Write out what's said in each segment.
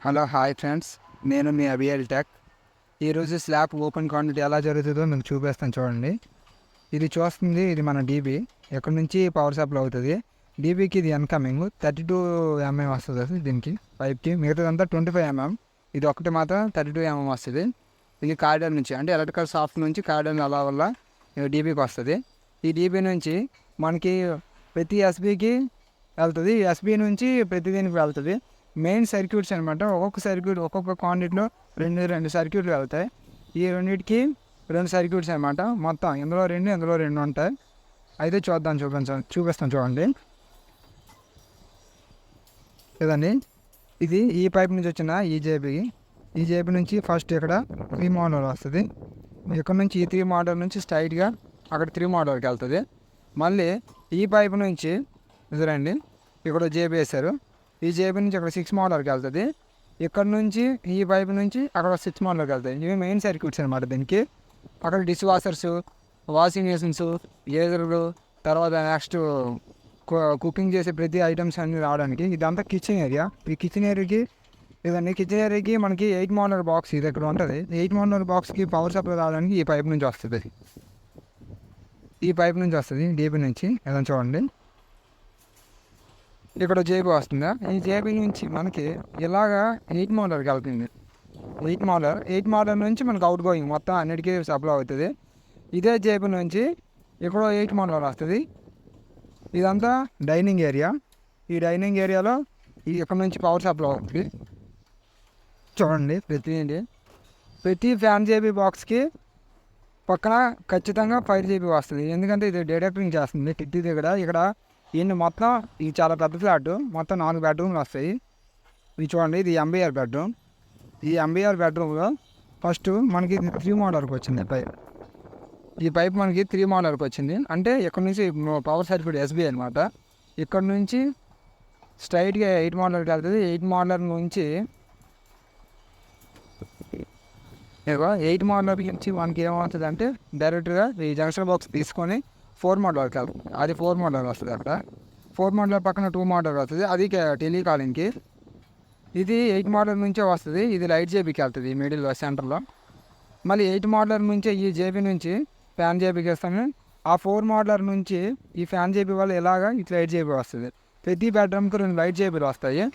Hello hi friends, నేను మీ అబియల్ tech. ఈరోజు slab open contact ఎలా జరుగుతుందో మీకు చూపిస్తాను చూడండి. ఇది మన డీబీ. ఎక్కడి నుంచి పవర్ సప్లై అవుతుంది. డీబీకి ఇది ఇన్కమింగ్ 32 mm వస్తుంది అది దీనికి పైప్కి. మిగతాదంతా 25 mm. ఇది ఒకటి మాత్రం 32 mm వస్తుంది. ఇది కారిడార్ నుంచి, అంటే ఎలక్ట్రికల్ షాఫ్ట్ నుంచి కారిడార్ అలా వల్ల డీబీకి వస్తుంది. ఈ డీబీ నుంచి మనకి ప్రతి ఎస్బీకి వెళ్తుంది. ఎస్బీ నుంచి ప్రతి దీనికి వెళ్తుంది. మెయిన్ సర్క్యూట్స్ అనమాట. ఒక్కొక్క సర్క్యూట్ ఒక్కొక్క కాండిట్లో రెండు సర్క్యూట్లు వెళ్తాయి. ఈ రెండింటికి 2 సర్క్యూట్స్ అనమాట. మొత్తం ఇందులో 2 ఉంటాయి. అయితే చూపిస్తాను చూడండి. ఇదండి, ఇది ఈ పైప్ నుంచి వచ్చిన ఈ జేబీ నుంచి ఫస్ట్ ఇక్కడ 3 మోడల్ వస్తుంది. ఇక్కడ నుంచి ఈ 3 మోడల్ నుంచి స్ట్రైట్గా అక్కడ 3 మోడల్కి వెళ్తుంది. మళ్ళీ ఈ పైప్ నుంచి ఇదండి, ఇక్కడ జేబీ వేశారు. ఈ జేబీ నుంచి అక్కడ 6 మోడల్కి వెళ్తుంది. ఇక్కడ నుంచి ఈ పైప్ నుంచి అక్కడ 6 మోడల్కి వెళ్తాయి. ఇవి మెయిన్ సర్క్యూట్స్ అనమాట. దీనికి అక్కడ డిష్ వాషర్స్, వాషింగ్ మెషిన్స్, గేజర్లు, తర్వాత నెక్స్ట్ కుకింగ్ చేసే ప్రతి ఐటమ్స్ అన్నీ రావడానికి. ఇదంతా కిచెన్ ఏరియా. ఈ కిచెన్ ఏరియాకి మనకి 8 మోడల్ బాక్స్ ఇది ఇక్కడ ఉంటుంది. 8 మోడల్ బాక్స్కి పవర్ సప్లై రావడానికి ఈ పైప్ నుంచి వస్తుంది. డీపీ నుంచి. ఏదైనా చూడండి, ఇక్కడ జేబీ వస్తుందా. ఈ జేబీ నుంచి మనకి ఇలాగా 8 మోడల్కి వెళ్తుంది. 8 మోడల్ నుంచి మనకు అవుట్ గోయింగ్ మొత్తం అన్నిటికీ సప్లై అవుతుంది. ఇదే జేబీ నుంచి ఇక్కడ 8 మోడల్ వస్తుంది. ఇదంతా డైనింగ్ ఏరియా. ఈ డైనింగ్ ఏరియాలో ఇక్కడ నుంచి పవర్ సప్లై అవుతుంది. చూడండి, ప్రతి ఫ్యాన్ జేబీ బాక్స్కి పక్కన ఖచ్చితంగా 5 GB వస్తుంది. ఎందుకంటే ఇది డిడక్టింగ్ చేస్తుంది. టిట్టి దగ్గర ఇక్కడ మొత్తం ఇది చాలా పెద్ద ఫ్లాట్. మొత్తం 4 బెడ్రూమ్లు వస్తాయి. ఇది చూడండి, ఇది ఎంబీఆర్ బెడ్రూమ్. ఈ ఎంబీఆర్ బెడ్రూమ్లో ఫస్ట్ మనకి 3 మోడల్కి వచ్చింది పైప్. ఈ పైప్ మనకి 3 మోడల్కి వచ్చింది. అంటే ఇక్కడ నుంచి పవర్ సర్క్యూట్ ఎస్బీ అనమాట. ఇక్కడ నుంచి స్ట్రైట్గా 8 మోడల్కి వెళ్తుంది. 8 మోడల్ నుంచి 8 మోడల్ నుంచి మనకి ఏమవుతుంది అంటే డైరెక్ట్గా ఈ జంక్షన్ బాక్స్ తీసుకొని 4 మోడల్కి వెళ్తుంది. అది 4 మోడల్ వస్తుంది. అక్కడ 4 మోడల్ పక్కన 2 మోడల్ వస్తుంది. అది టెలికాలింగ్కి. ఇది 8 మోడల్ నుంచే వస్తుంది. ఇది లైట్ జేబీకి వెళ్తుంది మిడిల్లో సెంటర్లో. మళ్ళీ 8 మోడల్ నుంచే ఈ జేబీ నుంచి ఫ్యాన్ జేబీకి వేస్తాము. ఆ 4 మోడల్ నుంచి ఈ ఫ్యాన్ జేబీ వల్ల ఇలాగా ఇది లైట్ జేబీ వస్తుంది. ప్రతి బెడ్రూమ్కి 2 లైట్ జేబీలు వస్తాయి.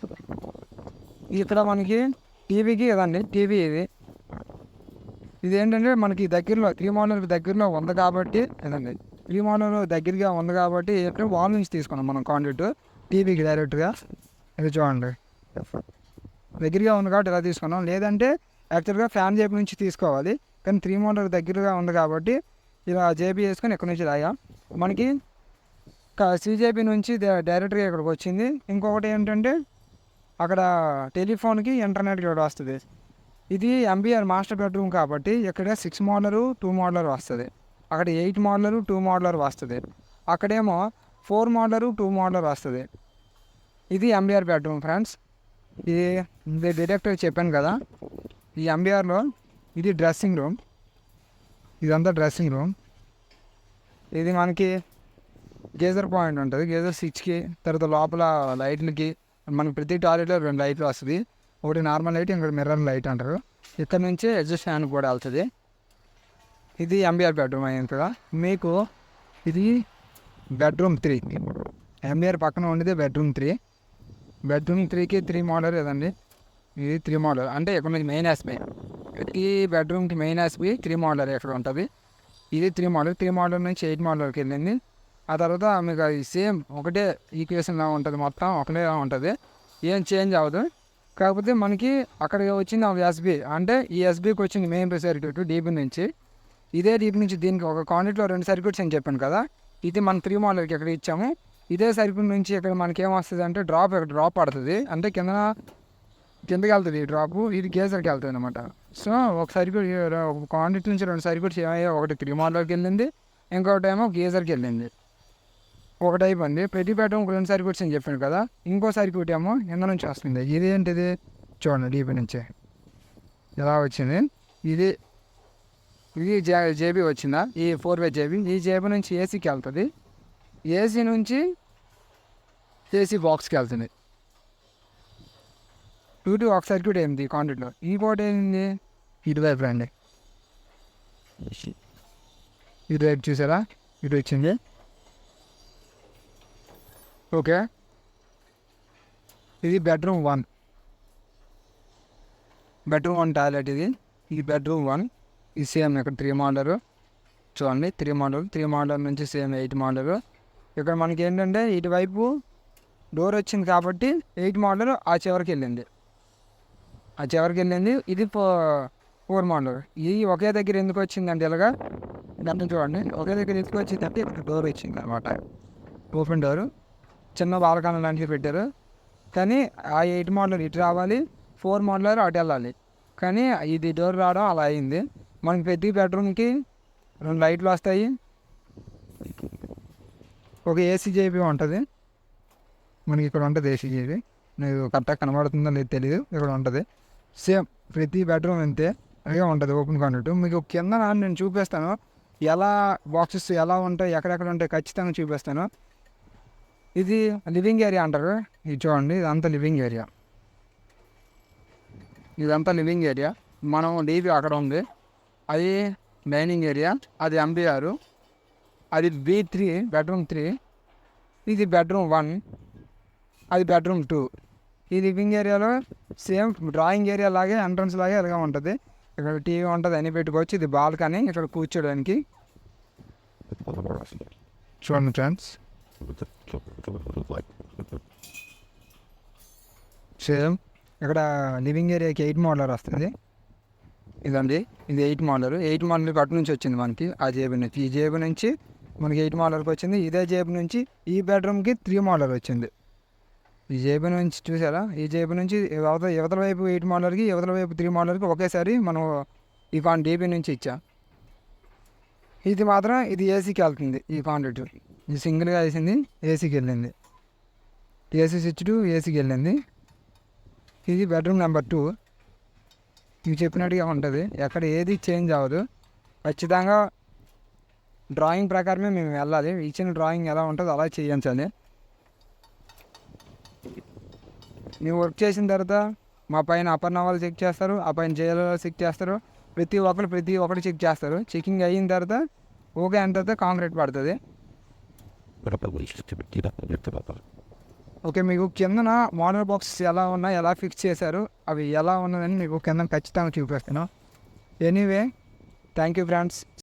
ఇక్కడ మనకి టీవీకి ఇదండి, టీవీ ఇది ఏంటంటే మనకి దగ్గరలో 3 మోడల్కి దగ్గరలో ఉంది కాబట్టి ఇదండి, 3 మోడల్ దగ్గరగా ఉంది కాబట్టి వాల్ నుంచి తీసుకున్నాం మనం కాంటాక్ట్ టీవీకి డైరెక్ట్గా. ఇది చూడండి, దగ్గరగా ఉంది కాబట్టి ఇలా తీసుకున్నాం. లేదంటే యాక్చువల్గా ఫ్యాన్ జేబీ నుంచి తీసుకోవాలి. కానీ 3 మోడల్ దగ్గరగా ఉంది కాబట్టి ఇలా జేబీ వేసుకొని ఎక్కడి నుంచి రాయా. మనకి సిజేబీ నుంచి డైరెక్ట్గా ఇక్కడికి వచ్చింది. ఇంకొకటి ఏంటంటే అక్కడ టెలిఫోన్కి ఇంటర్నెట్కి ఇక్కడ వస్తుంది. ఇది ఎంబీఆర్ మాస్టర్ బెడ్రూమ్ కాబట్టి ఇక్కడ 6 మోడల్ 2 మోడల్ వస్తుంది. అక్కడ 8 మోడల్ 2 మోడల్ వస్తుంది. అక్కడేమో 4 మోడల్ 2 మోడల్ వస్తుంది. ఇది ఎంబీఆర్ బెడ్రూమ్ ఫ్రెండ్స్. ఇది డైరెక్ట్గా చెప్పాను కదా. ఈ ఎంబీఆర్లో ఇది డ్రెస్సింగ్ రూమ్. ఇదంతా డ్రెస్సింగ్ రూమ్. ఇది మనకి గేజర్ పాయింట్ ఉంటుంది. గేజర్ స్విచ్కి, తర్వాత లోపల లైట్లకి. మనకి ప్రతి టాయిలెట్లో 2 లైట్లు వస్తుంది. ఒకటి నార్మల్ లైట్, ఇంకోటి మిర్రర్ లైట్ అంటారు. ఇక్కడ నుంచి ఎగ్జాస్ట్ ఫ్యాన్ కూడా వెళ్తుంది. ఇది ఎంబీఆర్ బెడ్రూమ్ అయింది కదా. మీకు ఇది బెడ్రూమ్ 3. ఎంబీఆర్ పక్కన ఉండేది బెడ్రూమ్ 3. బెడ్రూమ్ 3కి 3 మోడల్ ఇదండి. ఇది 3 మోడల్ అంటే ఇక్కడ నుంచి మెయిన్ ఎస్బీ. ఈ బెడ్రూమ్కి మెయిన్ ఎస్బీ 3 మోడల్ ఎక్కడ ఉంటుంది. ఇది 3 మోడల్. 3 మోడల్ నుంచి 8 మోడల్కి వెళ్ళింది. ఆ తర్వాత మీకు అది సేమ్ ఒకటే ఈక్వేషన్లా ఉంటుంది. మొత్తం ఒకటే ఉంటుంది, ఏం చేంజ్ అవ్వదు. కాకపోతే మనకి అక్కడ వచ్చింది ఎస్బీ, అంటే ఈ ఎస్బీకి వచ్చింది మెయిన్ సర్క్యూట్ డీబీ నుంచి. ఇదే డీబీ నుంచి దీనికి ఒక కాంటాక్ట్లో 2 సర్క్యూట్స్ అని చెప్పాను కదా. ఇది మన 3 మోడల్కి ఎక్కడ ఇచ్చాము. ఇదే సర్క్యూట్ నుంచి ఇక్కడ మనకి ఏమొస్తుంది అంటే డ్రాప్ పడుతుంది. అంటే కిందకి వెళ్తుంది డ్రాప్. ఇది గేజర్కి వెళ్తుంది అనమాట. సో ఒక సర్క్యూట్, ఒక కాంటాక్ట్ నుంచి 2 సర్క్యూట్స్ ఏమయ్యాయి. ఒకటి 3 మోడల్కి వెళ్ళింది, ఇంకొకటి ఏమో గేజర్కి వెళ్ళింది. ఒకటి అయిపోయింది. ప్రతి బెడ్రూమ్ 2 సర్క్యూట్స్ అని చెప్పాను కదా. ఇంకో సర్క్యూట్ ఏమో కింద నుంచి వస్తుంది. ఇది ఏంటిది చూడండి, డీపీ నుంచి ఎలా వచ్చింది. ఇది జేబీ వచ్చిందా, ఈ 4-way జేబీ. ఈ జేబీ నుంచి ఏసీకి వెళ్తుంది. ఏసీ నుంచి ఏసీ బాక్స్కి వెళ్తుంది. 2 ఒక సర్క్యూట్ ఏంది కాంటాక్ట్లో, ఈ పోర్ట్ ఏంది ఇటువైపు రండి, ఇటువైపు చూసారా, ఇటు వచ్చింది. ఓకే, ఇది బెడ్రూమ్ 1, బెడ్రూమ్ 1 టాయిలెట్ ఇది. ఇది బెడ్రూమ్ 1. ఇది సేమ్ ఇక్కడ 3 మోడలర్ చూడండి, 3 మోడలర్ నుంచి సేమ్ 8 మోడలర్. ఇక్కడ మనకి ఏంటంటే ఇటువైపు డోర్ వచ్చింది కాబట్టి 8 మోడలర్ ఆ చివరికి వెళ్ళింది, ఇది 4 మోడలర్. ఇది ఒకే దగ్గర ఎందుకు వచ్చిందంటే ఇలాగా దాన్ని చూడండి, ఒకే దగ్గర ఎందుకు వచ్చిందంటే ఇక్కడ డోర్ వచ్చింది అనమాట, ఓపెన్ డోరు, చిన్న బాల్కనీ లాంటివి పెట్టారు. కానీ ఆ 8 మోడలర్ ఇటు రావాలి, 4 మోడలర్ అటు వెళ్ళాలి, కానీ ఇది డోర్ రావడం అలా అయింది. మనకి ప్రతి బెడ్రూమ్కి 2 లైట్లు వస్తాయి, ఒక ఏసీజేబీ ఉంటుంది, మనకి ఇక్కడ ఉంటుంది ఏసీజేబీ. మీకు కరెక్ట్గా కనబడుతుందో లేదు తెలియదు, ఇక్కడ ఉంటుంది. సేమ్ ప్రతి బెడ్రూమ్ అంతే అలాగే ఉంటుంది ఓపెన్ కాంటాక్ట్. మీకు కింద నేను చూపిస్తాను ఎలా బాక్సెస్ ఎలా ఉంటాయి, ఎక్కడెక్కడ ఉంటాయి ఖచ్చితంగా చూపిస్తాను. ఇది లివింగ్ ఏరియా అంటారు, ఇది చూడండి, ఇదంతా లివింగ్ ఏరియా, ఇదంతా లివింగ్ ఏరియా. మనం డీపీ అక్కడ ఉంది, అది డైనింగ్ ఏరియా, అది MBR, అది B3 బెడ్రూమ్ 3, ఇది బెడ్రూమ్ 1, అది బెడ్రూమ్ 2. ఈ లివింగ్ ఏరియాలో సేమ్ డ్రాయింగ్ ఏరియా లాగే ఎంట్రన్స్ లాగే అలాగే ఉంటుంది. ఇక్కడ టీవీ ఉంటుంది, అన్నీ పెట్టుకోవచ్చు. ఇది బాల్కనీ, ఇక్కడ కూర్చోడానికి చూడండి ఫ్రెండ్స్. సేమ్ ఇక్కడ లివింగ్ ఏరియాకి 8 మోడలర్ వస్తుంది. ఇదండి, ఇది 8 మోడలర్. 8 మోడలర్ అటు నుంచి వచ్చింది మనకి, ఆ జేబు నుంచి, ఈ జేబు నుంచి మనకి 8 మోడలర్కి వచ్చింది. ఇదే జేబు నుంచి ఈ బెడ్రూమ్కి 3 మోడలర్ వచ్చింది. ఈ జేబు నుంచి చూసారా, ఈ జేబు నుంచి యువతల వైపు 8 మోడలర్కి, యువతల వైపు 3 మోడలర్కి ఒకేసారి మనం ఈ డీపీ నుంచి ఇచ్చా. ఇది మాత్రం ఇది ఏసీకి వెళ్తుంది, ఈ కాంటాక్ట్ ఇది సింగిల్గా వేసింది, ఏసీకి వెళ్ళింది, ఏసీ స్విచ్ టు ఏసీకి వెళ్ళింది. ఇది బెడ్రూమ్ నెంబర్ 2. ఇవి చెప్పినట్టుగా ఉంటుంది, ఎక్కడ ఏది చేంజ్ అవ్వదు. ఖచ్చితంగా డ్రాయింగ్ ప్రకారమే మేము వెళ్ళాలి, ఇచ్చిన డ్రాయింగ్ ఎలా ఉంటుందో అలా చేయించాలి. ನೀವು వర్క్ చేసిన తర్వాత మా పైన అపర్ణ వాళ్ళు చెక్ చేస్తారు, ఆ పైన జైలు చెక్ చేస్తారు, ప్రతి ఒక్కరు చెక్ చేస్తారు. చెకింగ్ అయిన తర్వాత ఓకే అయిన తర్వాత కాంక్రీట్ పడుతుంది. ఓకే, మీకు కిందన మోడల్ బాక్స్ ఎలా ఉన్నాయి, ఎలా ఫిక్స్ చేశారు, అవి ఎలా ఉన్నదని మీకు కింద ఖచ్చితంగా చూపిస్తాను. Anyway, thank you friends.